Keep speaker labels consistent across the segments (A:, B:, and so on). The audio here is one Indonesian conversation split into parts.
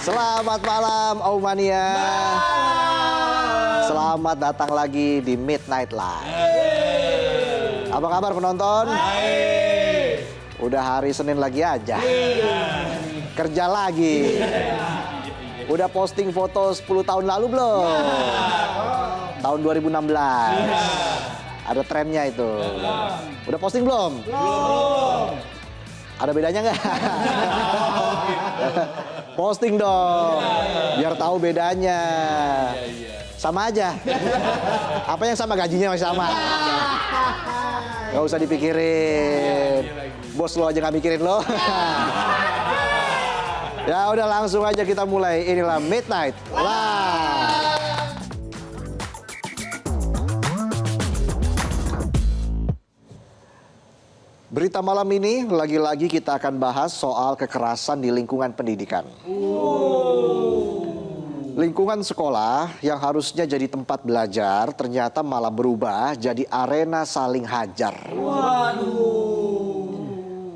A: Selamat malam, Aumania. Selamat datang lagi di Midnight Live. Apa kabar penonton? Udah hari Senin lagi aja. Kerja lagi. Udah posting foto 10 tahun lalu belum? Tahun 2016. Ada trennya itu. Udah posting belum? Belum. Ada bedanya nggak? Posting dong, biar tahu bedanya. Sama aja. Apa yang sama, gajinya masih sama. Gak usah dipikirin. Bos lo aja nggak mikirin lo. Ya udah, langsung aja kita mulai. Inilah Midnight Live. Berita malam ini lagi-lagi kita akan bahas soal kekerasan di lingkungan pendidikan. Lingkungan sekolah yang harusnya jadi tempat belajar ternyata malah berubah jadi arena saling hajar.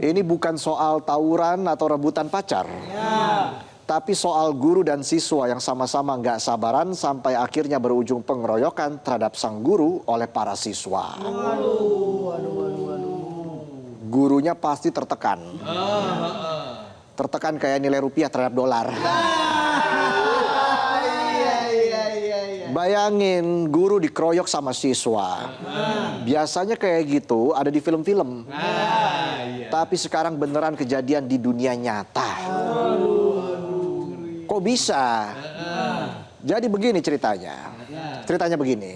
A: Ini bukan soal tawuran atau rebutan pacar. Tapi soal guru dan siswa yang sama-sama nggak sabaran sampai akhirnya berujung pengeroyokan terhadap sang guru oleh para siswa. Gurunya pasti tertekan. Tertekan kayak nilai rupiah terhadap dolar. Bayangin guru dikeroyok sama siswa. Biasanya kayak gitu ada di film-film. Tapi sekarang beneran kejadian di dunia nyata. Kok bisa? Jadi begini ceritanya. Ceritanya begini.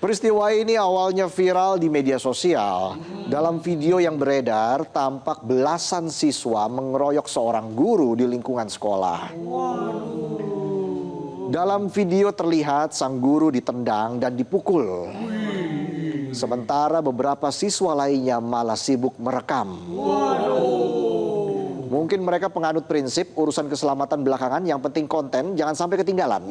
A: Peristiwa ini awalnya viral di media sosial. Dalam video yang beredar, tampak belasan siswa mengeroyok seorang guru di lingkungan sekolah. Dalam video terlihat sang guru ditendang dan dipukul. Sementara beberapa siswa lainnya malah sibuk merekam. Mungkin mereka penganut prinsip urusan keselamatan belakangan, yang penting konten, jangan sampai ketinggalan.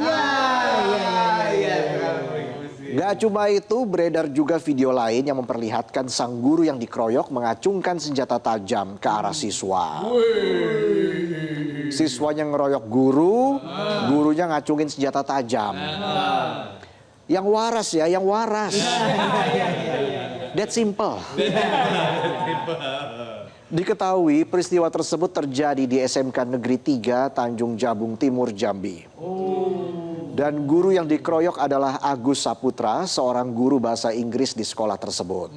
A: Gak cuma itu, beredar juga video lain yang memperlihatkan sang guru yang dikeroyok mengacungkan senjata tajam ke arah siswa. Siswanya ngeroyok guru, gurunya ngacungin senjata tajam. Yang waras ya, yang waras. That simple. Diketahui peristiwa tersebut terjadi di SMK Negeri 3 Tanjung Jabung Timur, Jambi. Dan guru yang dikeroyok adalah Agus Saputra, seorang guru bahasa Inggris di sekolah tersebut.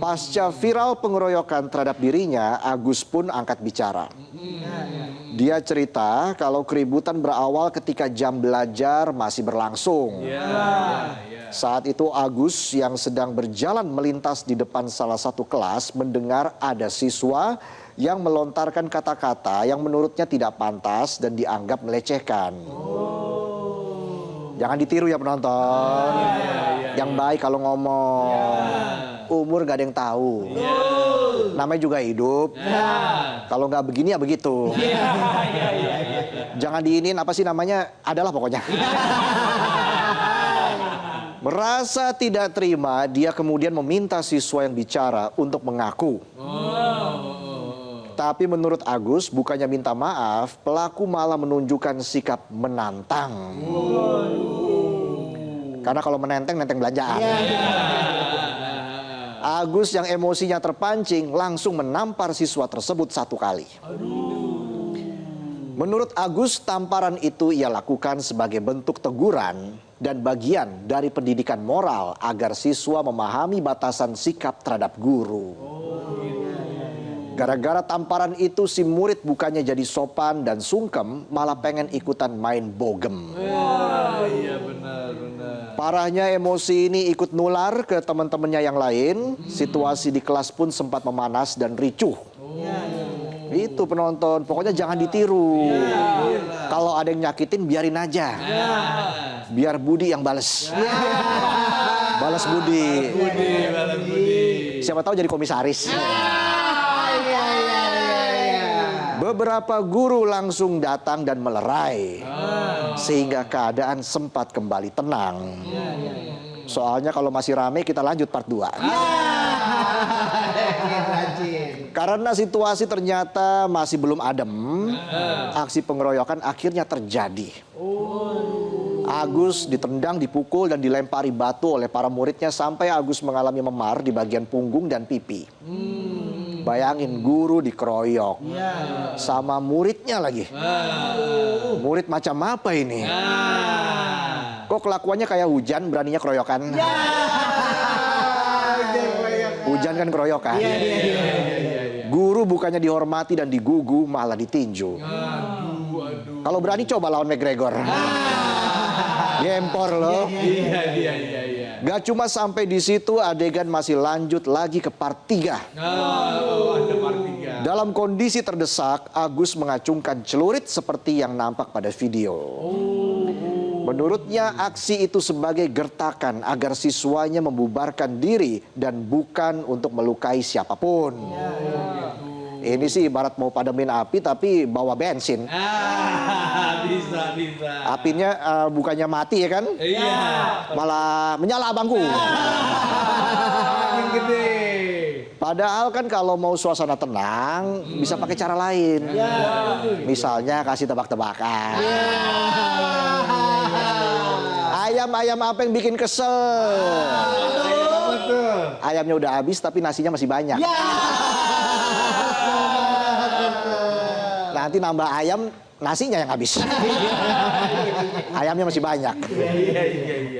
A: Pasca viral pengeroyokan terhadap dirinya, Agus pun angkat bicara. Dia cerita kalau keributan berawal ketika jam belajar masih berlangsung. Saat itu Agus yang sedang berjalan melintas di depan salah satu kelas mendengar ada siswa yang melontarkan kata-kata yang menurutnya tidak pantas dan dianggap melecehkan. Jangan ditiru ya penonton. Yang baik kalau ngomong. Umur gak ada yang tahu. Namanya juga hidup. Kalau nggak begini ya begitu. Jangan diinin apa sih namanya, adalah pokoknya. Merasa tidak terima, dia kemudian meminta siswa yang bicara untuk mengaku. Tapi menurut Agus, bukannya minta maaf, pelaku malah menunjukkan sikap menantang. Karena kalau menenteng, nenteng belanjaan. Agus yang emosinya terpancing langsung menampar siswa tersebut 1 kali. Menurut Agus, tamparan itu ia lakukan sebagai bentuk teguran dan bagian dari pendidikan moral agar siswa memahami batasan sikap terhadap guru. Gara-gara tamparan itu si murid bukannya jadi sopan dan sungkem, malah pengen ikutan main bogem.
B: Iya benar.
A: Parahnya emosi ini ikut nular ke teman-temannya yang lain. Situasi di kelas pun sempat memanas dan ricuh. Itu penonton, pokoknya jangan ditiru. Kalau ada yang nyakitin biarin aja. Biar Budi yang bales. Balas Budi. Siapa tahu jadi komisaris. Beberapa guru langsung datang dan melerai, sehingga keadaan sempat kembali tenang. Soalnya kalau masih rame kita lanjut part 2. Karena situasi ternyata masih belum adem, aksi pengeroyokan akhirnya terjadi. Agus ditendang, dipukul, dan dilempari batu oleh para muridnya sampai Agus mengalami memar di bagian punggung dan pipi. Bayangin, guru dikeroyok sama muridnya lagi. Murid macam apa ini? Kok kelakuannya kayak hujan, beraninya keroyokan? Hujan kan keroyokan. Guru bukannya dihormati dan digugu, malah ditinju. Kalau berani coba lawan McGregor. Gempor loh. Gak cuma sampai di situ, adegan masih lanjut lagi ke part 3.
B: Ada part 3.
A: Dalam kondisi terdesak, Agus mengacungkan celurit seperti yang nampak pada video. Menurutnya aksi itu sebagai gertakan agar siswanya membubarkan diri dan bukan untuk melukai siapapun. Ini sih ibarat mau padamin api tapi bawa bensin.
B: Bisa.
A: Apinya bukannya mati ya kan?
B: Iya.
A: Malah menyala abangku.
B: Makin gede.
A: Padahal kan kalau mau suasana tenang bisa pakai cara lain. Misalnya kasih tebak-tebakan. Ayam apa yang bikin kesel? Ayamnya udah habis tapi nasinya masih banyak. Nanti nambah ayam, nasinya yang habis. Ayamnya masih banyak.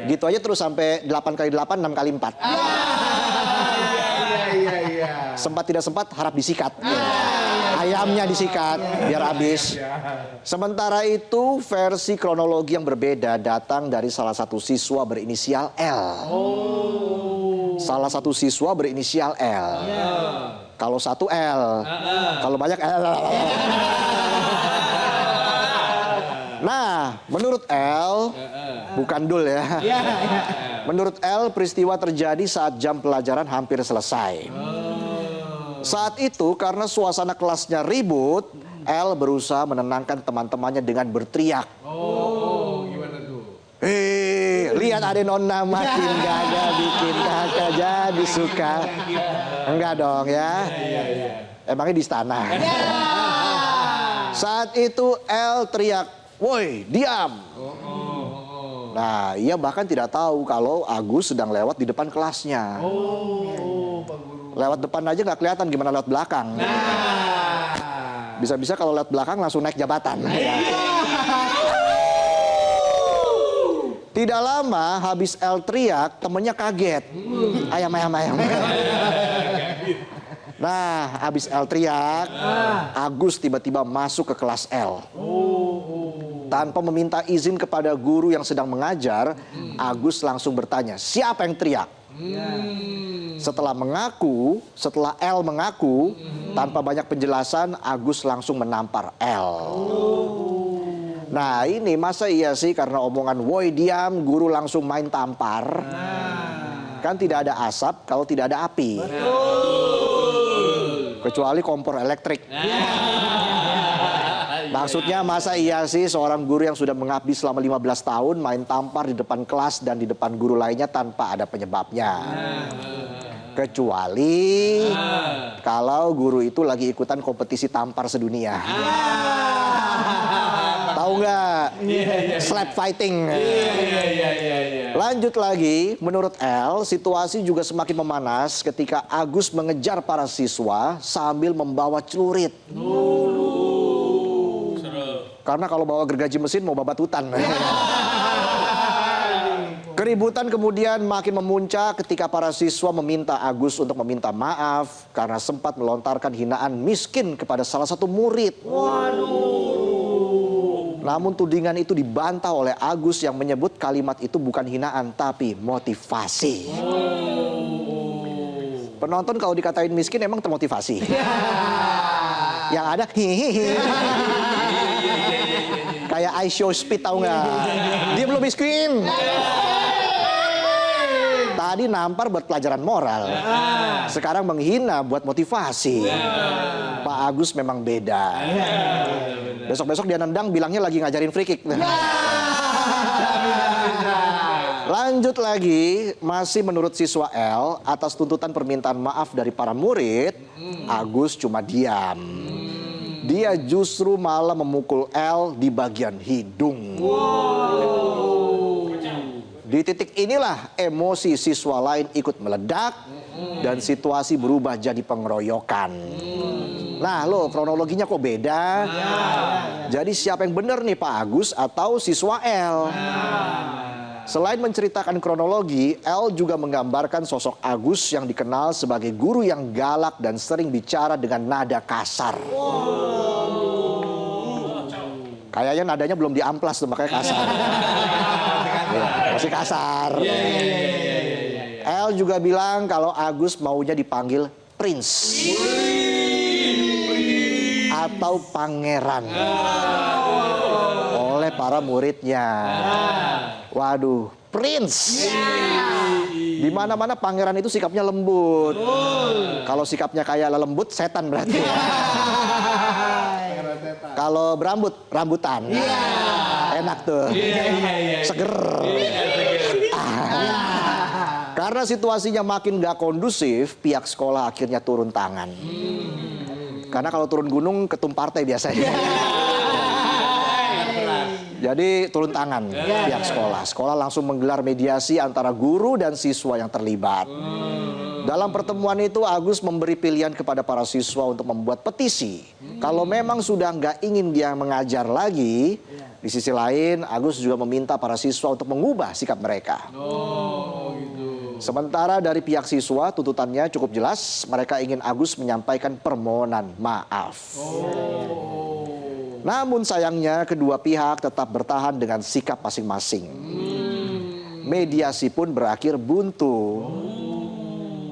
A: Gitu aja terus sampai 8 kali 8, 6 kali 4. Sempat tidak sempat harap disikat. Ayamnya disikat biar habis. Sementara itu versi kronologi yang berbeda datang dari salah satu siswa berinisial L. Salah satu siswa berinisial L. Kalau satu L, kalau banyak L. Nah, menurut L, bukan Dul ya. Menurut L, peristiwa terjadi saat jam pelajaran hampir selesai. Saat itu karena suasana kelasnya ribut, L berusaha menenangkan teman-temannya dengan berteriak.
B: Gimana tuh?
A: Lihat ada nona makin gagah bikin kakak jadi suka. Enggak dong ya. Emangnya di istana. Saat itu L teriak, "Woi, diam!" Nah, ia bahkan tidak tahu kalau Agus sedang lewat di depan kelasnya. Lewat depan aja nggak kelihatan, gimana lewat belakang. Bisa-bisa kalau lewat belakang langsung naik jabatan. Tidak lama habis L teriak, temennya kaget. Ayam. Nah, habis L teriak, Agus tiba-tiba masuk ke kelas L. Tanpa meminta izin kepada guru yang sedang mengajar, Agus langsung bertanya, "Siapa yang teriak?" Setelah L mengaku, tanpa banyak penjelasan, Agus langsung menampar L. Nah, ini masa iya sih karena omongan "woi diam" guru langsung main tampar? Kan tidak ada asap kalau tidak ada api. Kecuali kompor elektrik. Maksudnya masa iya sih seorang guru yang sudah mengabdi selama 15 tahun main tampar di depan kelas dan di depan guru lainnya tanpa ada penyebabnya. Kecuali kalau guru itu lagi ikutan kompetisi tampar sedunia. Tahu nggak? Slap fighting. Lanjut lagi, menurut L, situasi juga semakin memanas ketika Agus mengejar para siswa sambil membawa celurit. Karena kalau bawa gergaji mesin mau babat hutan. Keributan kemudian makin memuncak ketika para siswa meminta Agus untuk meminta maaf karena sempat melontarkan hinaan miskin kepada salah satu murid. Namun tudingan itu dibantah oleh Agus yang menyebut kalimat itu bukan hinaan tapi motivasi. Penonton kalau dikatain miskin emang termotivasi. Yang ada hihihi. Kayak I Show Speed, tahu nggak? Dia belum miskin. Tadi nampar buat pelajaran moral. Sekarang menghina buat motivasi. Pak Agus memang beda. Besok-besok dia nendang bilangnya lagi ngajarin free kick. Lanjut lagi, masih menurut siswa L, atas tuntutan permintaan maaf dari para murid, Agus cuma diam. Dia justru malah memukul L di bagian hidung. Di titik inilah emosi siswa lain ikut meledak dan situasi berubah jadi pengeroyokan. Nah lo kronologinya kok beda? Jadi siapa yang benar nih, Pak Agus atau siswa L? Selain menceritakan kronologi, L juga menggambarkan sosok Agus yang dikenal sebagai guru yang galak dan sering bicara dengan nada kasar. Kayaknya nadanya belum diamplas tuh, makanya kasar. Ya, masih kasar. L juga bilang kalau Agus maunya dipanggil Prince atau Pangeran oleh para muridnya. Waduh, Prince. Di mana-mana pangeran itu sikapnya lembut. Kalau sikapnya kayak lembut, setan berarti ya. Kalau berambut, rambutan. Enak tuh. Seger. Karena situasinya makin gak kondusif, pihak sekolah akhirnya turun tangan. Karena kalau turun gunung ketum partai biasanya. Jadi turun tangan pihak sekolah. Sekolah langsung menggelar mediasi antara guru dan siswa yang terlibat. Dalam pertemuan itu Agus memberi pilihan kepada para siswa untuk membuat petisi. Kalau memang sudah nggak ingin dia mengajar lagi, di sisi lain Agus juga meminta para siswa untuk mengubah sikap mereka. Sementara dari pihak siswa tuntutannya cukup jelas, mereka ingin Agus menyampaikan permohonan maaf. Namun sayangnya kedua pihak tetap bertahan dengan sikap masing-masing. Mediasi pun berakhir buntu.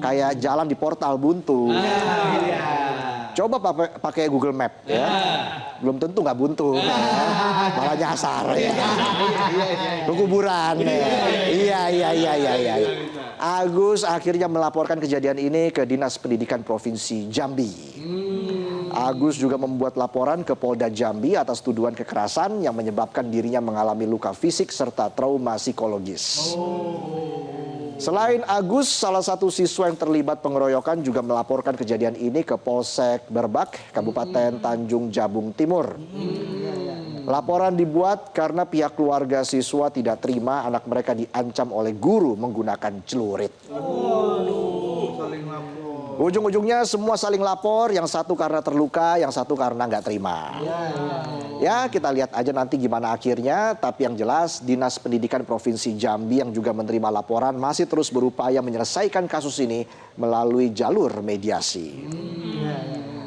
A: Kayak jalan di portal buntu. Coba pakai Google Map ya. Belum tentu nggak buntu. Malah nyasar ya. Kuburan ya. Iya. Agus akhirnya melaporkan kejadian ini ke Dinas Pendidikan Provinsi Jambi. Agus juga membuat laporan ke Polda Jambi atas tuduhan kekerasan yang menyebabkan dirinya mengalami luka fisik serta trauma psikologis. Selain Agus, salah satu siswa yang terlibat pengeroyokan juga melaporkan kejadian ini ke Polsek Berbak, Kabupaten Tanjung Jabung Timur. Laporan dibuat karena pihak keluarga siswa tidak terima anak mereka diancam oleh guru menggunakan celurit. Ujung-ujungnya semua saling lapor, yang satu karena terluka, yang satu karena nggak terima. Ya, kita lihat aja nanti gimana akhirnya. Tapi yang jelas Dinas Pendidikan Provinsi Jambi yang juga menerima laporan masih terus berupaya menyelesaikan kasus ini melalui jalur mediasi.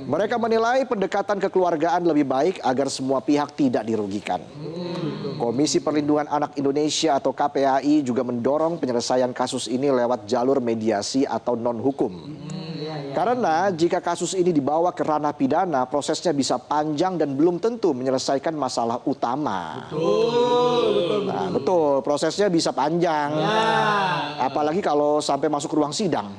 A: Mereka menilai pendekatan kekeluargaan lebih baik agar semua pihak tidak dirugikan. Komisi Perlindungan Anak Indonesia atau KPAI juga mendorong penyelesaian kasus ini lewat jalur mediasi atau non-hukum. Karena jika kasus ini dibawa ke ranah pidana, prosesnya bisa panjang dan belum tentu menyelesaikan masalah utama. Betul, prosesnya bisa panjang. Apalagi kalau sampai masuk ruang sidang.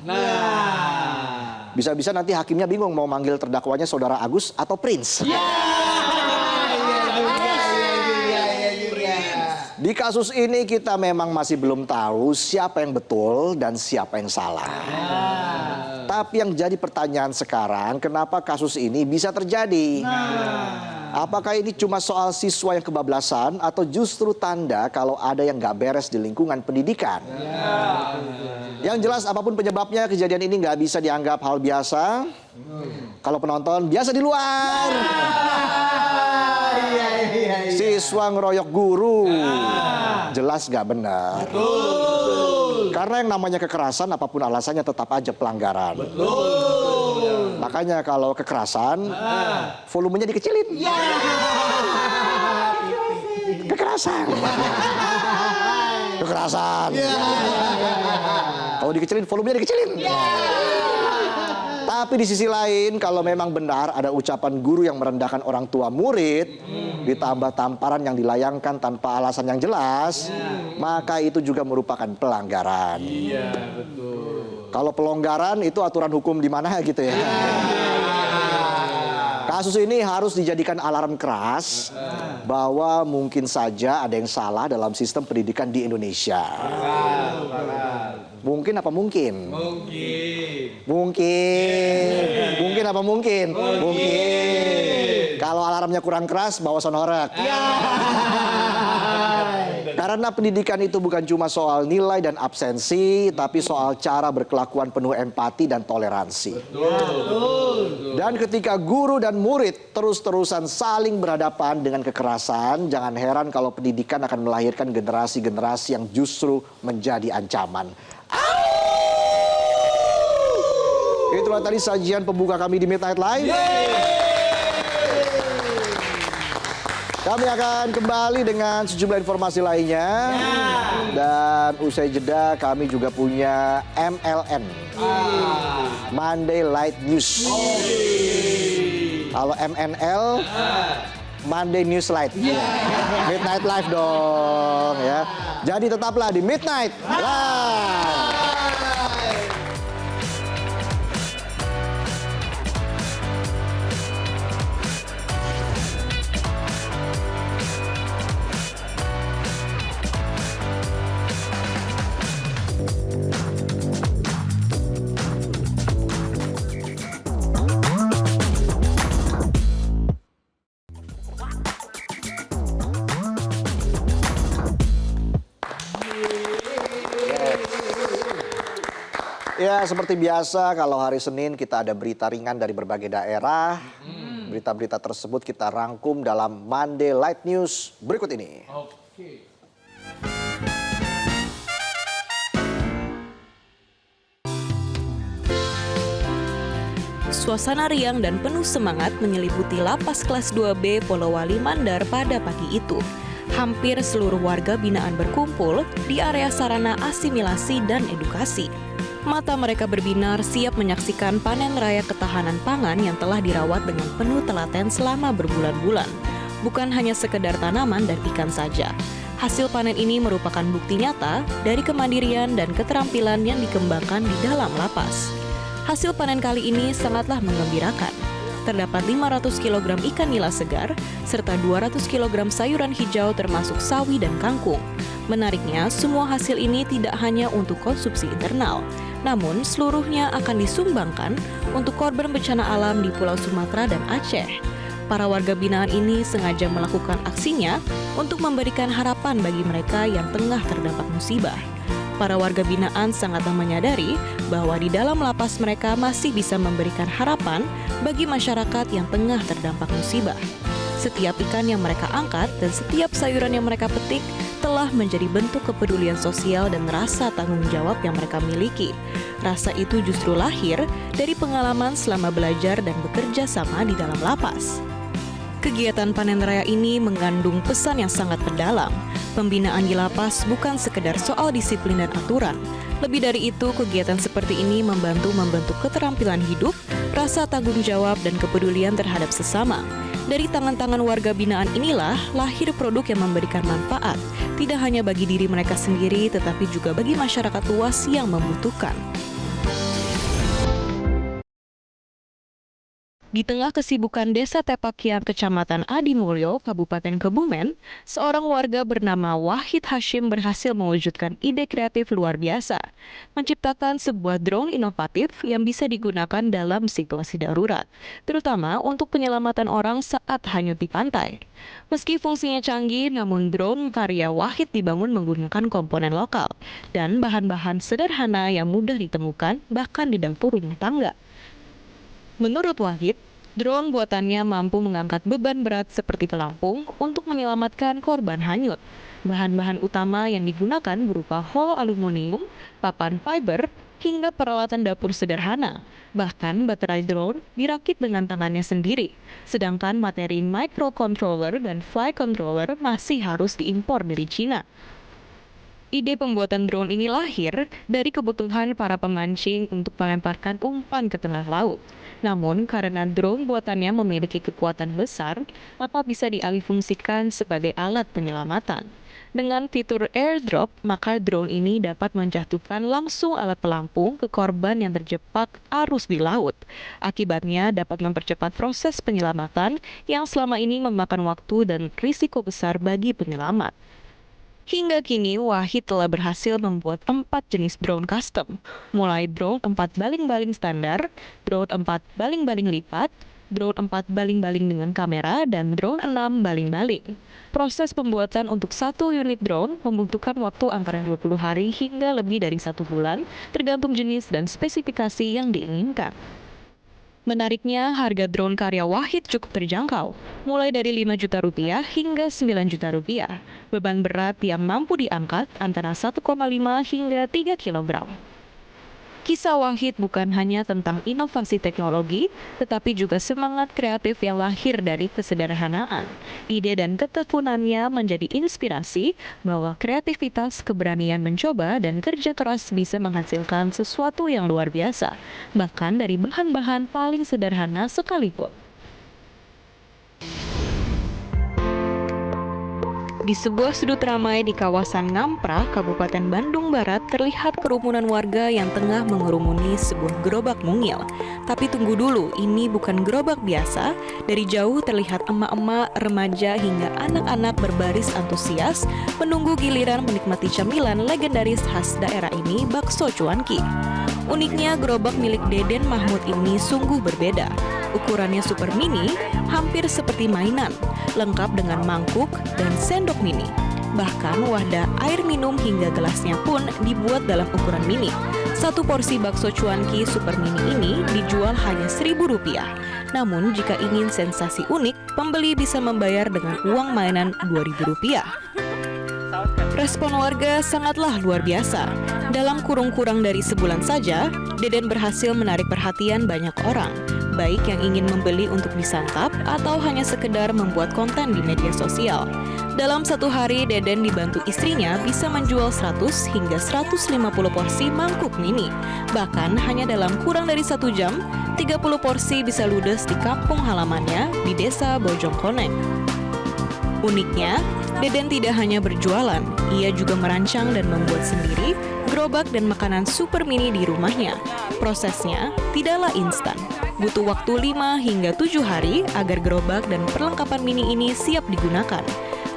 A: Bisa-bisa nanti hakimnya bingung mau manggil terdakwanya saudara Agus atau Prince. Di kasus ini kita memang masih belum tahu siapa yang betul dan siapa yang salah. Tapi yang jadi pertanyaan sekarang, kenapa kasus ini bisa terjadi? Apakah ini cuma soal siswa yang kebablasan atau justru tanda kalau ada yang nggak beres di lingkungan pendidikan? Yang jelas apapun penyebabnya, kejadian ini nggak bisa dianggap hal biasa. Kalau penonton biasa di luar. Siswa ngeroyok guru, jelas nggak benar. Karena yang namanya kekerasan apapun alasannya tetap aja pelanggaran. Makanya kalau kekerasan, volumenya dikecilin. Kekerasan. Kalau dikecilin, volumenya dikecilin. Tapi di sisi lain, kalau memang benar ada ucapan guru yang merendahkan orang tua murid, ditambah tamparan yang dilayangkan tanpa alasan yang jelas, maka itu juga merupakan pelanggaran.
B: Iya, betul.
A: Kalau pelonggaran itu aturan hukum di mana gitu ya. Kasus ini harus dijadikan alarm keras bahwa mungkin saja ada yang salah dalam sistem pendidikan di Indonesia. Mungkin apa mungkin? Mungkin apa mungkin? Mungkin. Kalau alarmnya kurang keras, bawa sonorek. Karena pendidikan itu bukan cuma soal nilai dan absensi, tapi soal cara berkelakuan penuh empati dan toleransi. Dan ketika guru dan murid terus-terusan saling berhadapan dengan kekerasan, jangan heran kalau pendidikan akan melahirkan generasi-generasi yang justru menjadi ancaman. Itulah tadi sajian pembuka kami di Midnight Live. Kami akan kembali dengan sejumlah informasi lainnya. Dan usai jeda kami juga punya MLN. Monday Light News. Kalau MNL, Monday News Light. Midnight Live dong ya. Jadi tetaplah di Midnight Live. Ya, seperti biasa kalau hari Senin kita ada berita ringan dari berbagai daerah. Berita-berita tersebut kita rangkum dalam Monday Light News berikut ini.
C: Suasana riang dan penuh semangat menyelimuti lapas kelas 2B Polowali Mandar pada pagi itu. Hampir seluruh warga binaan berkumpul di area sarana asimilasi dan edukasi. Mata mereka berbinar siap menyaksikan panen raya ketahanan pangan yang telah dirawat dengan penuh telaten selama berbulan-bulan. Bukan hanya sekedar tanaman dan ikan saja. Hasil panen ini merupakan bukti nyata dari kemandirian dan keterampilan yang dikembangkan di dalam lapas. Hasil panen kali ini sangatlah menggembirakan. Terdapat 500 kg ikan nila segar, serta 200 kg sayuran hijau termasuk sawi dan kangkung. Menariknya, semua hasil ini tidak hanya untuk konsumsi internal, namun seluruhnya akan disumbangkan untuk korban bencana alam di Pulau Sumatera dan Aceh. Para warga binaan ini sengaja melakukan aksinya untuk memberikan harapan bagi mereka yang tengah terdampak musibah. Para warga binaan sangatlah menyadari bahwa di dalam lapas mereka masih bisa memberikan harapan bagi masyarakat yang tengah terdampak musibah. Setiap ikan yang mereka angkat dan setiap sayuran yang mereka petik telah menjadi bentuk kepedulian sosial dan rasa tanggung jawab yang mereka miliki. Rasa itu justru lahir dari pengalaman selama belajar dan bekerja sama di dalam lapas. Kegiatan panen raya ini mengandung pesan yang sangat mendalam. Pembinaan di lapas bukan sekedar soal disiplin dan aturan. Lebih dari itu, kegiatan seperti ini membantu membentuk keterampilan hidup, rasa tanggung jawab, dan kepedulian terhadap sesama. Dari tangan-tangan warga binaan inilah lahir produk yang memberikan manfaat, tidak hanya bagi diri mereka sendiri, tetapi juga bagi masyarakat luas yang membutuhkan. Di tengah kesibukan Desa Tepakyang, Kecamatan Adimulyo, Kabupaten Kebumen, seorang warga bernama Wahid Hashim berhasil mewujudkan ide kreatif luar biasa, menciptakan sebuah drone inovatif yang bisa digunakan dalam situasi darurat, terutama untuk penyelamatan orang saat hanyut di pantai. Meski fungsinya canggih, namun drone karya Wahid dibangun menggunakan komponen lokal dan bahan-bahan sederhana yang mudah ditemukan bahkan di dapur rumah tangga. Menurut Wahid, drone buatannya mampu mengangkat beban berat seperti pelampung untuk menyelamatkan korban hanyut. Bahan-bahan utama yang digunakan berupa holo aluminium, papan fiber, hingga peralatan dapur sederhana. Bahkan baterai drone dirakit dengan tangannya sendiri, sedangkan materi microcontroller dan flight controller masih harus diimpor dari Cina. Ide pembuatan drone ini lahir dari kebutuhan para pemancing untuk melemparkan umpan ke tengah laut. Namun, karena drone buatannya memiliki kekuatan besar, maka bisa dialihfungsikan sebagai alat penyelamatan. Dengan fitur airdrop, maka drone ini dapat menjatuhkan langsung alat pelampung ke korban yang terjebak arus di laut. Akibatnya dapat mempercepat proses penyelamatan yang selama ini memakan waktu dan risiko besar bagi penyelamat. Hingga kini, Wahid telah berhasil membuat 4 jenis drone custom, mulai drone 4 baling-baling standar, drone 4 baling-baling lipat, drone 4 baling-baling dengan kamera, dan drone 6 baling-baling. Proses pembuatan untuk satu unit drone membutuhkan waktu antara 20 hari hingga lebih dari 1 bulan, tergantung jenis dan spesifikasi yang diinginkan. Menariknya, harga drone karya Wahid cukup terjangkau, mulai dari Rp5 juta hingga Rp9 juta. Beban berat yang mampu diangkat antara 1,5 hingga 3 kg. Kisah Wahid bukan hanya tentang inovasi teknologi, tetapi juga semangat kreatif yang lahir dari kesederhanaan. Ide dan ketekunannya menjadi inspirasi bahwa kreativitas, keberanian mencoba, dan kerja keras bisa menghasilkan sesuatu yang luar biasa, bahkan dari bahan-bahan paling sederhana sekalipun. Di sebuah sudut ramai di kawasan Ngamprah, Kabupaten Bandung Barat, terlihat kerumunan warga yang tengah mengerumuni sebuah gerobak mungil. Tapi tunggu dulu, ini bukan gerobak biasa. Dari jauh terlihat emak-emak, remaja, hingga anak-anak berbaris antusias menunggu giliran menikmati camilan legendaris khas daerah ini, bakso cuanki. Uniknya, gerobak milik Deden Mahmud ini sungguh berbeda. Ukurannya super mini, hampir seperti mainan, lengkap dengan mangkuk dan sendok mini. Bahkan wadah air minum hingga gelasnya pun dibuat dalam ukuran mini. Satu porsi bakso cuanki super mini ini dijual hanya Rp1.000. Namun jika ingin sensasi unik, pembeli bisa membayar dengan uang mainan Rp2.000. Respon warga sangatlah luar biasa. Dalam kurang dari sebulan saja, Deden berhasil menarik perhatian banyak orang, baik yang ingin membeli untuk disantap atau hanya sekedar membuat konten di media sosial. Dalam satu hari, Deden dibantu istrinya bisa menjual 100 hingga 150 porsi mangkuk mini. Bahkan hanya dalam kurang dari 1 jam, 30 porsi bisa ludes di kampung halamannya di Desa Bojongkoneng. Uniknya, Deden tidak hanya berjualan, ia juga merancang dan membuat sendiri gerobak dan makanan super mini di rumahnya. Prosesnya tidaklah instan, butuh waktu 5 hingga 7 hari agar gerobak dan perlengkapan mini ini siap digunakan.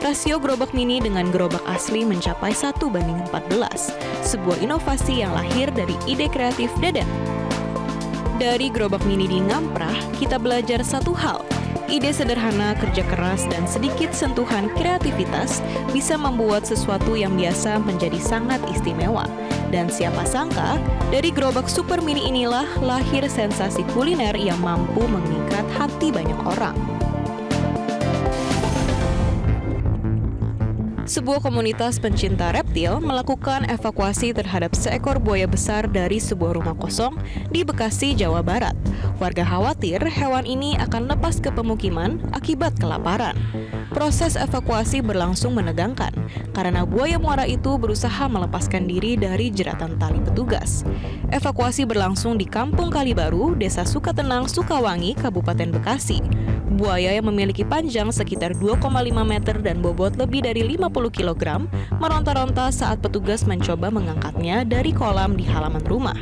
C: Rasio gerobak mini dengan gerobak asli mencapai 1:14, sebuah inovasi yang lahir dari ide kreatif Deden. Dari gerobak mini di Ngamprah, kita belajar satu hal. Ide sederhana, kerja keras, dan sedikit sentuhan kreativitas bisa membuat sesuatu yang biasa menjadi sangat istimewa. Dan siapa sangka, dari gerobak super mini inilah lahir sensasi kuliner yang mampu mengikat hati banyak orang. Sebuah komunitas pencinta reptil melakukan evakuasi terhadap seekor buaya besar dari sebuah rumah kosong di Bekasi, Jawa Barat. Warga khawatir hewan ini akan lepas ke pemukiman akibat kelaparan. Proses evakuasi berlangsung menegangkan karena buaya muara itu berusaha melepaskan diri dari jeratan tali petugas. Evakuasi berlangsung di Kampung Kalibaru, Desa Sukatenang, Sukawangi, Kabupaten Bekasi. Buaya yang memiliki panjang sekitar 2,5 meter dan bobot lebih dari 50 kg meronta-ronta saat petugas mencoba mengangkatnya dari kolam di halaman rumah.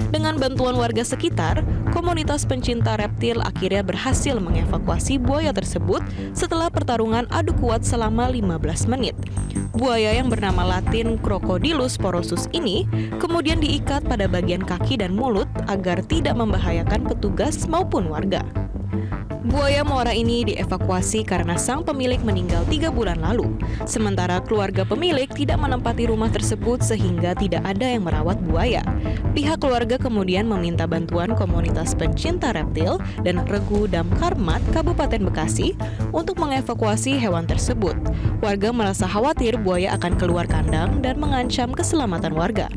C: Dengan bantuan warga sekitar, komunitas pencinta reptil akhirnya berhasil mengevakuasi buaya tersebut setelah pertarungan adu kuat selama 15 menit. Buaya yang bernama Latin Crocodylus porosus ini kemudian diikat pada bagian kaki dan mulut agar tidak membahayakan petugas maupun warga. Buaya muara ini dievakuasi karena sang pemilik meninggal 3 bulan lalu. Sementara keluarga pemilik tidak menempati rumah tersebut sehingga tidak ada yang merawat buaya. Pihak keluarga kemudian meminta bantuan komunitas pencinta reptil dan Regu Damkarmat Kabupaten Bekasi untuk mengevakuasi hewan tersebut. Warga merasa khawatir buaya akan keluar kandang dan mengancam keselamatan warga.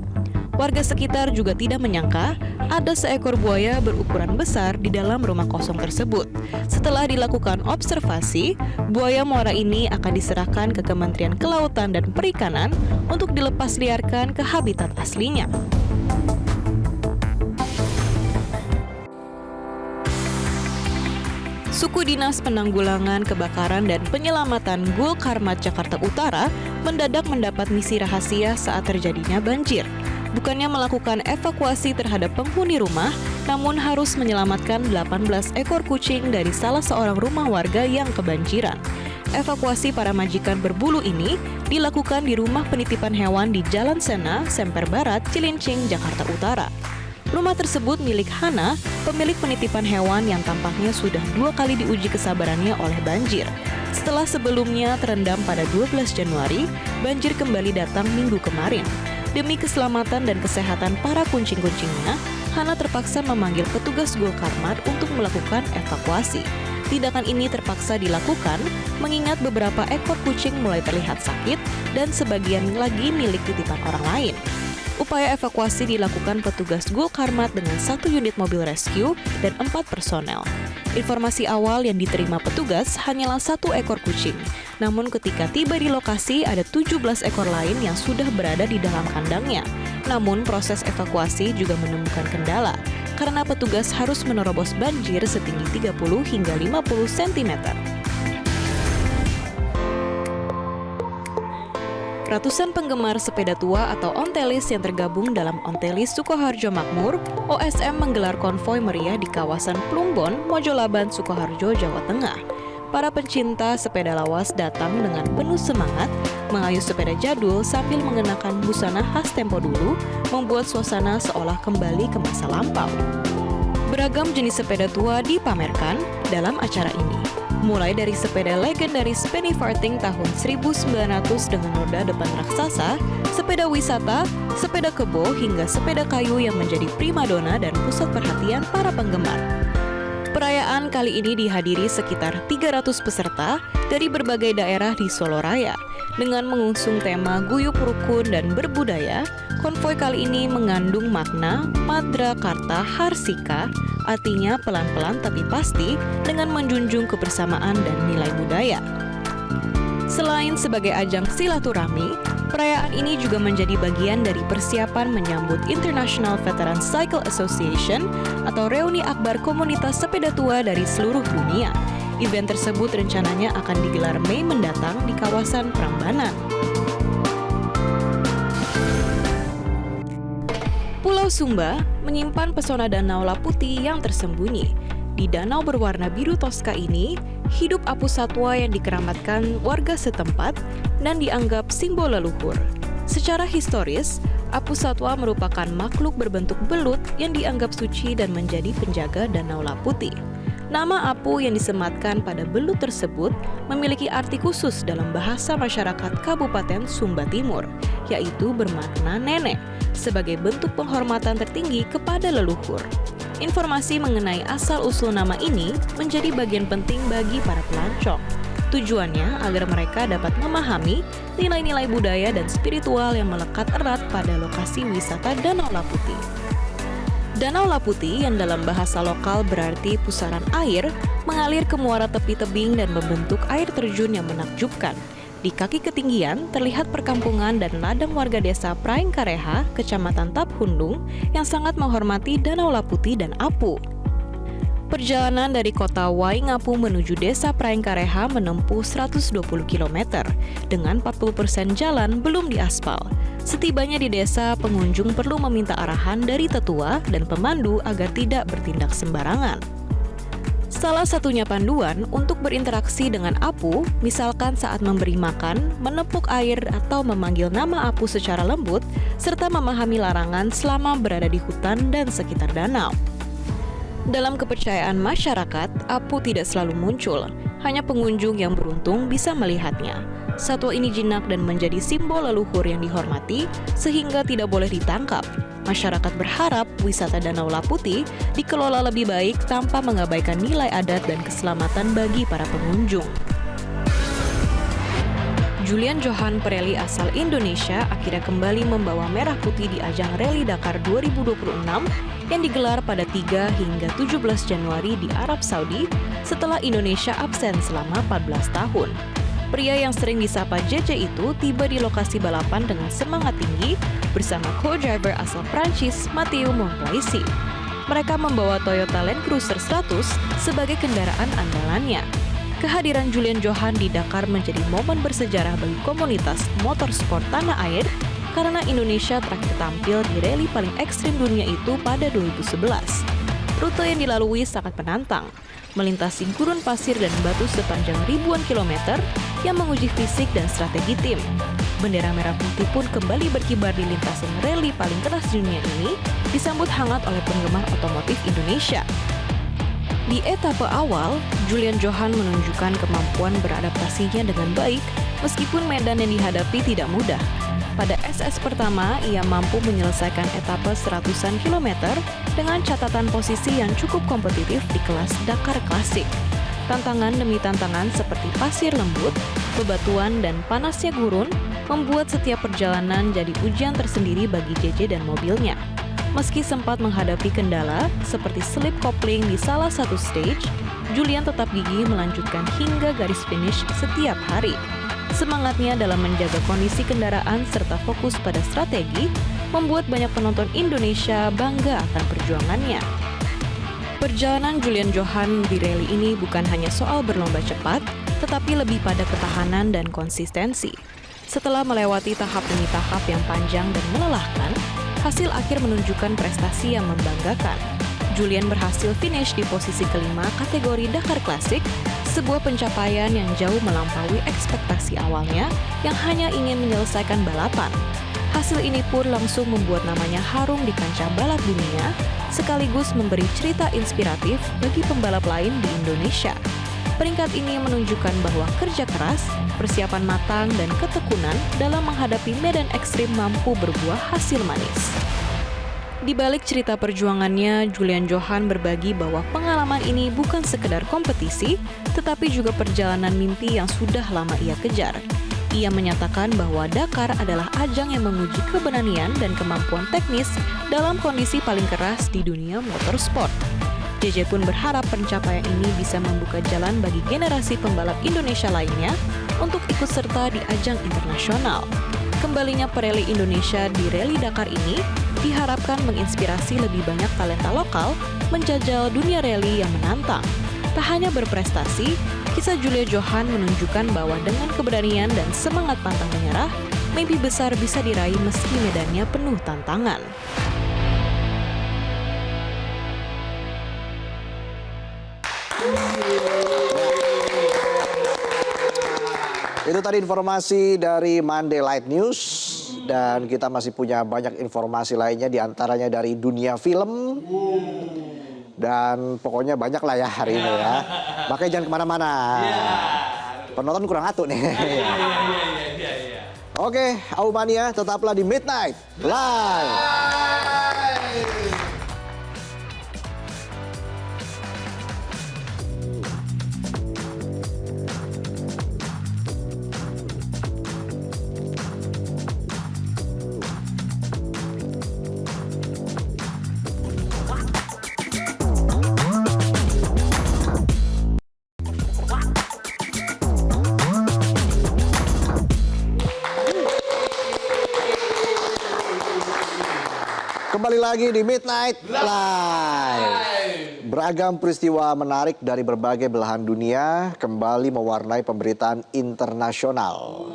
C: Warga sekitar juga tidak menyangka ada seekor buaya berukuran besar di dalam rumah kosong tersebut. Setelah dilakukan observasi, buaya muara ini akan diserahkan ke Kementerian Kelautan dan Perikanan untuk dilepas liarkan ke habitat aslinya. Suku Dinas Penanggulangan Kebakaran dan Penyelamatan Gul Karmat Jakarta Utara mendadak mendapat misi rahasia saat terjadinya banjir. Bukannya melakukan evakuasi terhadap penghuni rumah, namun harus menyelamatkan 18 ekor kucing dari salah seorang rumah warga yang kebanjiran. Evakuasi para majikan berbulu ini dilakukan di rumah penitipan hewan di Jalan Sena, Semper Barat, Cilincing, Jakarta Utara. Rumah tersebut milik Hana, pemilik penitipan hewan yang tampaknya sudah 2 kali diuji kesabarannya oleh banjir. Setelah sebelumnya terendam pada 12 Januari, banjir kembali datang minggu kemarin. Demi keselamatan dan kesehatan para kucing-kucingnya, Hana terpaksa memanggil petugas Gul Karmat untuk melakukan evakuasi. Tindakan ini terpaksa dilakukan mengingat beberapa ekor kucing mulai terlihat sakit dan sebagian lagi milik titipan orang lain. Upaya evakuasi dilakukan petugas Gul Karmat dengan 1 unit mobil rescue dan 4 personel. Informasi awal yang diterima petugas hanyalah 1 ekor kucing. Namun ketika tiba di lokasi ada 17 ekor lain yang sudah berada di dalam kandangnya. Namun proses evakuasi juga menemukan kendala karena petugas harus menerobos banjir setinggi 30 hingga 50 cm. Ratusan penggemar sepeda tua atau ontelis yang tergabung dalam Ontelis Sukoharjo Makmur, OSM menggelar konvoi meriah di kawasan Plumbon, Mojolaban, Sukoharjo, Jawa Tengah. Para pencinta sepeda lawas datang dengan penuh semangat, mengayuh sepeda jadul sambil mengenakan busana khas tempo dulu, membuat suasana seolah kembali ke masa lampau. Beragam jenis sepeda tua dipamerkan dalam acara ini. Mulai dari sepeda legendaris Penny Farthing tahun 1900 dengan roda depan raksasa, sepeda wisata, sepeda kebo, hingga sepeda kayu yang menjadi primadona dan pusat perhatian para penggemar. Perayaan kali ini dihadiri sekitar 300 peserta dari berbagai daerah di Solo Raya. Dengan mengusung tema Guyup Rukun dan Berbudaya, konvoi kali ini mengandung makna Madra Karta Harsika, artinya pelan-pelan tapi pasti dengan menjunjung kebersamaan dan nilai budaya. Selain sebagai ajang silaturahmi, perayaan ini juga menjadi bagian dari persiapan menyambut International Veteran Cycle Association atau reuni akbar komunitas sepeda tua dari seluruh dunia. Event tersebut rencananya akan digelar Mei mendatang di kawasan Prambanan. Pulau Sumba menyimpan pesona Danau Laputi yang tersembunyi. Di danau berwarna biru toska ini, hidup apu satwa yang dikeramatkan warga setempat dan dianggap simbol leluhur. Secara historis, apu satwa merupakan makhluk berbentuk belut yang dianggap suci dan menjadi penjaga Danau Laputi. Nama apu yang disematkan pada belut tersebut memiliki arti khusus dalam bahasa masyarakat Kabupaten Sumba Timur, yaitu bermakna nenek, sebagai bentuk penghormatan tertinggi kepada leluhur. Informasi mengenai asal-usul nama ini menjadi bagian penting bagi para pelancong. Tujuannya agar mereka dapat memahami nilai-nilai budaya dan spiritual yang melekat erat pada lokasi wisata Danau Laputi. Danau Laputi yang dalam bahasa lokal berarti pusaran air, mengalir ke muara tepi tebing dan membentuk air terjun yang menakjubkan. Di kaki ketinggian terlihat perkampungan dan ladang warga desa Praengkareha, Kecamatan Taphundung, yang sangat menghormati Danau Laputi dan apu. Perjalanan dari kota Waingapu menuju desa Praengkareha menempuh 120 km, dengan 40% jalan belum diaspal. Setibanya di desa, pengunjung perlu meminta arahan dari tetua dan pemandu agar tidak bertindak sembarangan. Salah satunya panduan untuk berinteraksi dengan apu, misalkan saat memberi makan, menepuk air atau memanggil nama apu secara lembut, serta memahami larangan selama berada di hutan dan sekitar danau. Dalam kepercayaan masyarakat, apu tidak selalu muncul, hanya pengunjung yang beruntung bisa melihatnya. Satwa ini jinak dan menjadi simbol leluhur yang dihormati, sehingga tidak boleh ditangkap. Masyarakat berharap wisata Danau Laputi dikelola lebih baik tanpa mengabaikan nilai adat dan keselamatan bagi para pengunjung. Julian Johan Pirelli asal Indonesia akhirnya kembali membawa merah putih di ajang Rally Dakar 2026 yang digelar pada 3 hingga 17 Januari di Arab Saudi setelah Indonesia absen selama 14 tahun. Pria yang sering disapa JJ itu tiba di lokasi balapan dengan semangat tinggi bersama co-driver asal Prancis, Mathieu Monplaisy. Mereka membawa Toyota Land Cruiser 100 sebagai kendaraan andalannya. Kehadiran Julian Johan di Dakar menjadi momen bersejarah bagi komunitas motorsport tanah air karena Indonesia terakhir tampil di rally paling ekstrim dunia itu pada 2011. Rute yang dilalui sangat menantang, melintasi gurun pasir dan batu sepanjang ribuan kilometer yang menguji fisik dan strategi tim. Bendera merah putih pun kembali berkibar di lintasan rally paling keras di dunia ini, disambut hangat oleh penggemar otomotif Indonesia. Di etape awal, Julian Johan menunjukkan kemampuan beradaptasinya dengan baik meskipun medan yang dihadapi tidak mudah. Pada SS pertama, ia mampu menyelesaikan etape seratusan kilometer dengan catatan posisi yang cukup kompetitif di kelas Dakar Klasik. Tantangan demi tantangan seperti pasir lembut, bebatuan, dan panasnya gurun membuat setiap perjalanan jadi ujian tersendiri bagi JJ dan mobilnya. Meski sempat menghadapi kendala seperti slip kopling di salah satu stage, Julian tetap gigih melanjutkan hingga garis finish setiap hari. Semangatnya dalam menjaga kondisi kendaraan serta fokus pada strategi membuat banyak penonton Indonesia bangga akan perjuangannya. Perjalanan Julian Johan di rally ini bukan hanya soal berlomba cepat, tetapi lebih pada ketahanan dan konsistensi. Setelah melewati tahap demi tahap yang panjang dan melelahkan, hasil akhir menunjukkan prestasi yang membanggakan. Julian berhasil finish di posisi kelima kategori Dakar Klasik, sebuah pencapaian yang jauh melampaui ekspektasi awalnya yang hanya ingin menyelesaikan balapan. Hasil ini pun langsung membuat namanya harum di kancah balap dunia, sekaligus memberi cerita inspiratif bagi pembalap lain di Indonesia. Peringkat ini menunjukkan bahwa kerja keras, persiapan matang, dan ketekunan dalam menghadapi medan ekstrim mampu berbuah hasil manis. Di balik cerita perjuangannya, Julian Johan berbagi bahwa pengalaman ini bukan sekedar kompetisi, tetapi juga perjalanan mimpi yang sudah lama ia kejar. Ia menyatakan bahwa Dakar adalah ajang yang menguji keberanian dan kemampuan teknis dalam kondisi paling keras di dunia motorsport. JJ pun berharap pencapaian ini bisa membuka jalan bagi generasi pembalap Indonesia lainnya untuk ikut serta di ajang internasional. Kembalinya pereli Indonesia di Rally Dakar ini diharapkan menginspirasi lebih banyak talenta lokal menjajal dunia rally yang menantang. Tak hanya berprestasi, kisah Julian Johan menunjukkan bahwa dengan keberanian dan semangat pantang menyerah, mimpi besar bisa diraih meski medannya penuh tantangan.
A: Itu tadi informasi dari Monday Light News, dan kita masih punya banyak informasi lainnya, diantaranya dari dunia film, dan pokoknya banyak lah ya hari ini ya. Makanya jangan kemana-mana, penonton kurang atuh nih. Oke, Aumania tetaplah di Midnight Live. Kembali lagi di Midnight Live. Beragam peristiwa menarik dari berbagai belahan dunia kembali mewarnai pemberitaan internasional.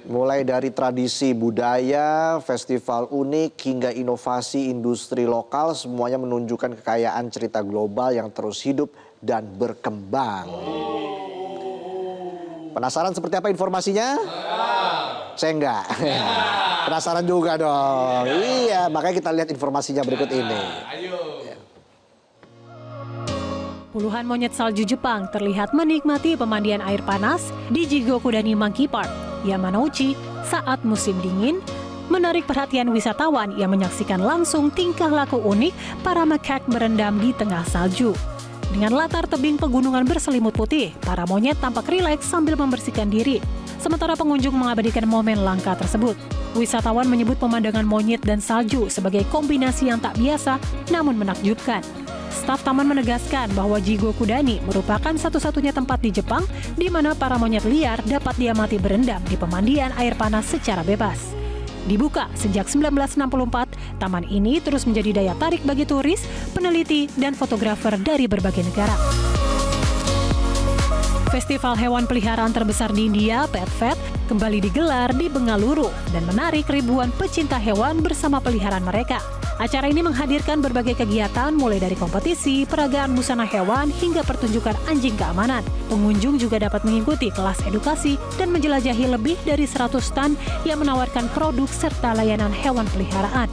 A: Mulai dari tradisi budaya, festival unik, hingga inovasi industri lokal, semuanya menunjukkan kekayaan cerita global yang terus hidup dan berkembang. Penasaran seperti apa informasinya? Saya enggak. Penasaran juga dong. Iya, makanya kita lihat informasinya berikut ini.
D: Puluhan monyet salju Jepang terlihat menikmati pemandian air panas di Jigokudani Monkey Park, Yamanouchi saat musim dingin, menarik perhatian wisatawan yang menyaksikan langsung tingkah laku unik para makak berendam di tengah salju. Dengan latar tebing pegunungan berselimut putih, para monyet tampak rileks sambil membersihkan diri. Sementara pengunjung mengabadikan momen langka tersebut. Wisatawan menyebut pemandangan monyet dan salju sebagai kombinasi yang tak biasa namun menakjubkan. Staf taman menegaskan bahwa Jigokudani merupakan satu-satunya tempat di Jepang di mana para monyet liar dapat diamati berendam di pemandian air panas secara bebas. Dibuka sejak 1964, taman ini terus menjadi daya tarik bagi turis, peneliti, dan fotografer dari berbagai negara. Festival hewan peliharaan terbesar di India, Pet Fest, kembali digelar di Bengaluru dan menarik ribuan pecinta hewan bersama peliharaan mereka. Acara ini menghadirkan berbagai kegiatan mulai dari kompetisi, peragaan busana hewan, hingga pertunjukan anjing keamanan. Pengunjung juga dapat mengikuti kelas edukasi dan menjelajahi lebih dari 100 stand yang menawarkan produk serta layanan hewan peliharaan.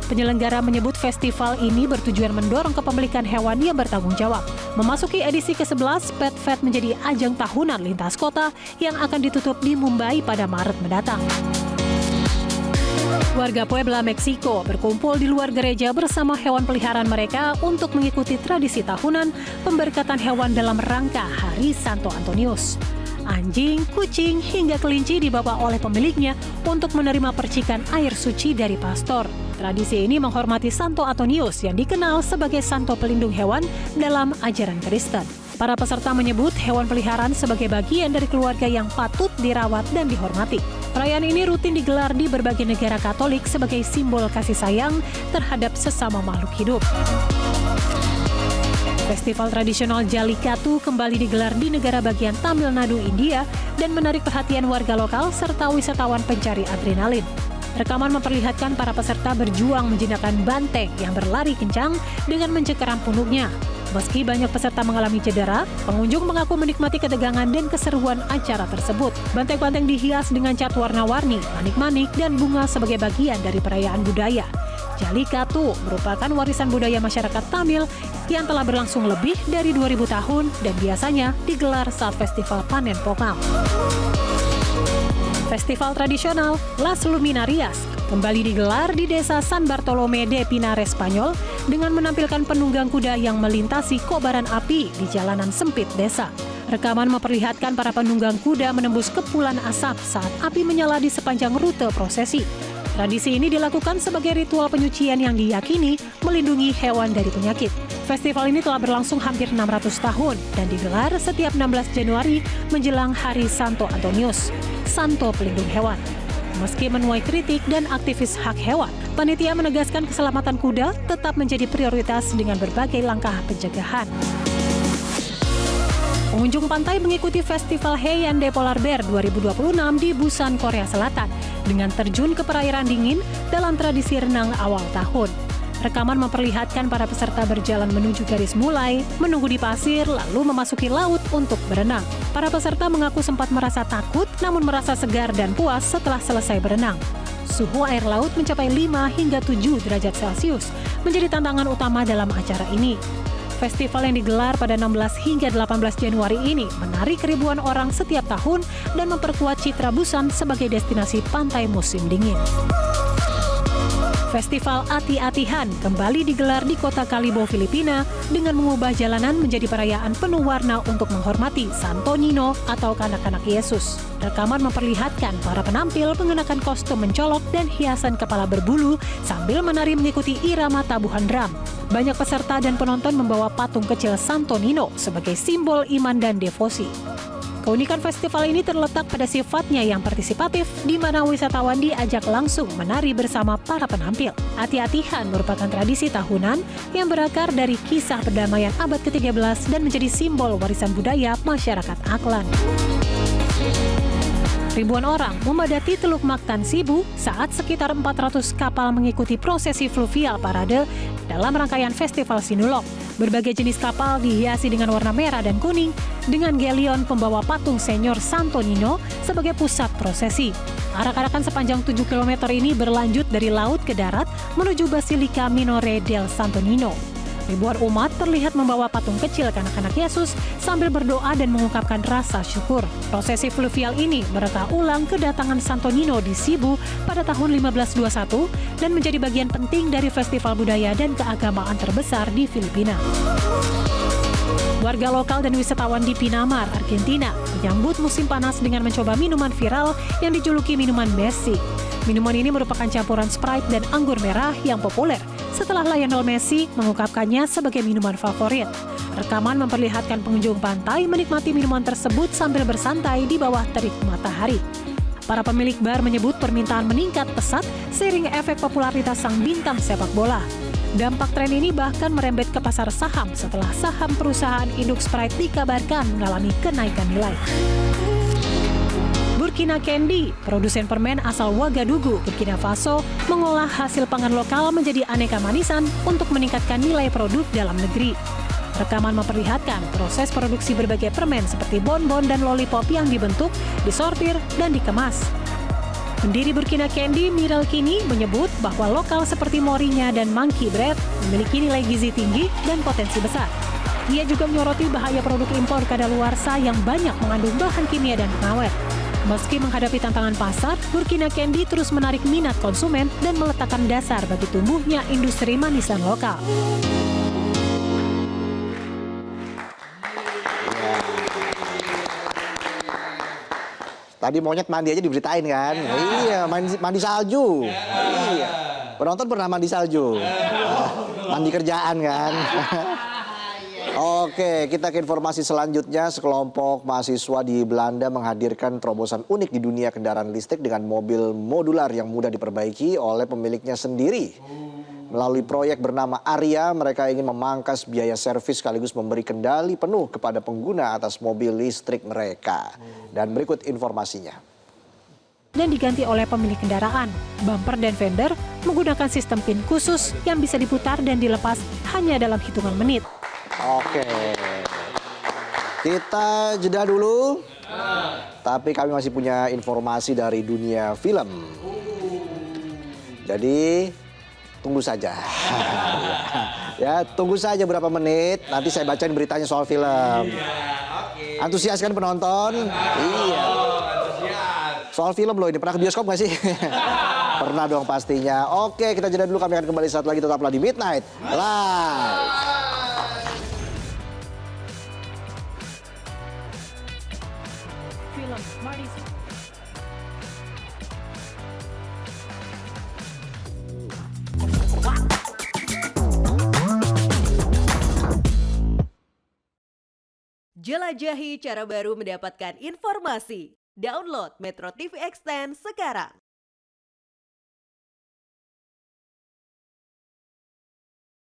D: Penyelenggara menyebut festival ini bertujuan mendorong kepemilikan hewan yang bertanggung jawab. Memasuki edisi ke-11, Pet Fest menjadi ajang tahunan lintas kota yang akan ditutup di Mumbai pada Maret mendatang. Warga Puebla, Meksiko berkumpul di luar gereja bersama hewan peliharaan mereka untuk mengikuti tradisi tahunan pemberkatan hewan dalam rangka Hari Santo Antonius. Anjing, kucing, hingga kelinci dibawa oleh pemiliknya untuk menerima percikan air suci dari pastor. Tradisi ini menghormati Santo Antonius yang dikenal sebagai santo pelindung hewan dalam ajaran Kristen. Para peserta menyebut hewan peliharaan sebagai bagian dari keluarga yang patut dirawat dan dihormati. Perayaan ini rutin digelar di berbagai negara Katolik sebagai simbol kasih sayang terhadap sesama makhluk hidup. Festival tradisional Jallikattu kembali digelar di negara bagian Tamil Nadu, India, dan menarik perhatian warga lokal serta wisatawan pencari adrenalin. Rekaman memperlihatkan para peserta berjuang menjinakkan banteng yang berlari kencang dengan mencengkeram punuknya. Meski banyak peserta mengalami cedera, pengunjung mengaku menikmati ketegangan dan keseruan acara tersebut. Banteng-banteng dihias dengan cat warna-warni, manik-manik, dan bunga sebagai bagian dari perayaan budaya. Jallikattu merupakan warisan budaya masyarakat Tamil yang telah berlangsung lebih dari 2000 tahun dan biasanya digelar saat festival panen pokal. Festival tradisional Las Luminarias kembali digelar di desa San Bartolomé de Pinares, Spanyol dengan menampilkan penunggang kuda yang melintasi kobaran api di jalanan sempit desa. Rekaman memperlihatkan para penunggang kuda menembus kepulan asap saat api menyala di sepanjang rute prosesi. Tradisi ini dilakukan sebagai ritual penyucian yang diyakini melindungi hewan dari penyakit. Festival ini telah berlangsung hampir 600 tahun dan digelar setiap 16 Januari menjelang Hari Santo Antonius, santo pelindung hewan. Meski menuai kritik dan aktivis hak hewan, panitia menegaskan keselamatan kuda tetap menjadi prioritas dengan berbagai langkah pencegahan. Pengunjung pantai mengikuti Festival Heian de Polar Bear 2026 di Busan, Korea Selatan dengan terjun ke perairan dingin dalam tradisi renang awal tahun. Rekaman memperlihatkan para peserta berjalan menuju garis mulai, menunggu di pasir, lalu memasuki laut untuk berenang. Para peserta mengaku sempat merasa takut, namun merasa segar dan puas setelah selesai berenang. Suhu air laut mencapai 5 hingga 7 derajat Celcius, menjadi tantangan utama dalam acara ini. Festival yang digelar pada 16 hingga 18 Januari ini menarik ribuan orang setiap tahun dan memperkuat citra Busan sebagai destinasi pantai musim dingin. Festival Ati-Atihan kembali digelar di kota Calibo, Filipina dengan mengubah jalanan menjadi perayaan penuh warna untuk menghormati Santo Nino atau kanak-kanak Yesus. Rekaman memperlihatkan para penampil mengenakan kostum mencolok dan hiasan kepala berbulu sambil menari mengikuti irama tabuhan drum. Banyak peserta dan penonton membawa patung kecil Santo Nino sebagai simbol iman dan devosi. Keunikan festival ini terletak pada sifatnya yang partisipatif, di mana wisatawan diajak langsung menari bersama para penampil. Ati-Atihan merupakan tradisi tahunan yang berakar dari kisah perdamaian abad ke-13 dan menjadi simbol warisan budaya masyarakat Aklan. Ribuan orang memadati Teluk Mactan, Cebu saat sekitar 400 kapal mengikuti prosesi fluvial parade dalam rangkaian Festival Sinulog. Berbagai jenis kapal dihiasi dengan warna merah dan kuning dengan galion pembawa patung senior Santo Nino sebagai pusat prosesi. Arak-arakan sepanjang 7 km ini berlanjut dari laut ke darat menuju Basilika Minore del Santo Nino. Ribuan umat terlihat membawa patung kecil kanak-kanak Yesus sambil berdoa dan mengungkapkan rasa syukur. Prosesi fluvial ini mereka ulang kedatangan Santo Nino di Cebu pada tahun 1521 dan menjadi bagian penting dari festival budaya dan keagamaan terbesar di Filipina. Warga lokal dan wisatawan di Pinamar, Argentina menyambut musim panas dengan mencoba minuman viral yang dijuluki minuman Messi. Minuman ini merupakan campuran Sprite dan anggur merah yang populer setelah Lionel Messi mengungkapkannya sebagai minuman favorit. Rekaman memperlihatkan pengunjung pantai menikmati minuman tersebut sambil bersantai di bawah terik matahari. Para pemilik bar menyebut permintaan meningkat pesat seiring efek popularitas sang bintang sepak bola. Dampak tren ini bahkan merembet ke pasar saham setelah saham perusahaan induk Sprite dikabarkan mengalami kenaikan nilai. Burkina Candy, produsen permen asal Ouagadougou, Burkina Faso, mengolah hasil pangan lokal menjadi aneka manisan untuk meningkatkan nilai produk dalam negeri. Rekaman memperlihatkan proses produksi berbagai permen seperti bonbon dan lollipop yang dibentuk, disortir, dan dikemas. Pendiri Burkina Candy, Miral Kini, menyebut bahwa lokal seperti Morinya dan Monkey Bread memiliki nilai gizi tinggi dan potensi besar. Ia juga menyoroti bahaya produk impor kadaluarsa yang banyak mengandung bahan kimia dan pengawet. Meski menghadapi tantangan pasar, Burkina Candy terus menarik minat konsumen dan meletakkan dasar bagi tumbuhnya industri manisan lokal.
A: Tadi monyet mandi aja diberitain kan? Iya, mandi salju. Iya. Penonton pernah mandi salju. Mandi kerjaan kan? Oke, kita ke informasi selanjutnya. Sekelompok mahasiswa di Belanda menghadirkan terobosan unik di dunia kendaraan listrik dengan mobil modular yang mudah diperbaiki oleh pemiliknya sendiri. Melalui proyek bernama Arya, mereka ingin memangkas biaya servis sekaligus memberi kendali penuh kepada pengguna atas mobil listrik mereka. Dan berikut informasinya.
D: Dan diganti oleh pemilik kendaraan. Bumper dan fender menggunakan sistem pin khusus yang bisa diputar dan dilepas hanya dalam hitungan menit.
A: Oke, kita jeda dulu. Tapi kami masih punya informasi dari dunia film. Jadi tunggu saja. Ya, tunggu saja berapa menit. Nanti saya bacain beritanya soal film. Antusias kan penonton? Iya. Soal film loh ini, pernah ke bioskop nggak sih? Pernah dong pastinya. Oke, kita jeda dulu. Kami akan kembali saat lagi, tetaplah di Midnight Live.
D: Film Marty.
E: Jelajahi cara baru mendapatkan informasi. Download Metro TV Extend sekarang.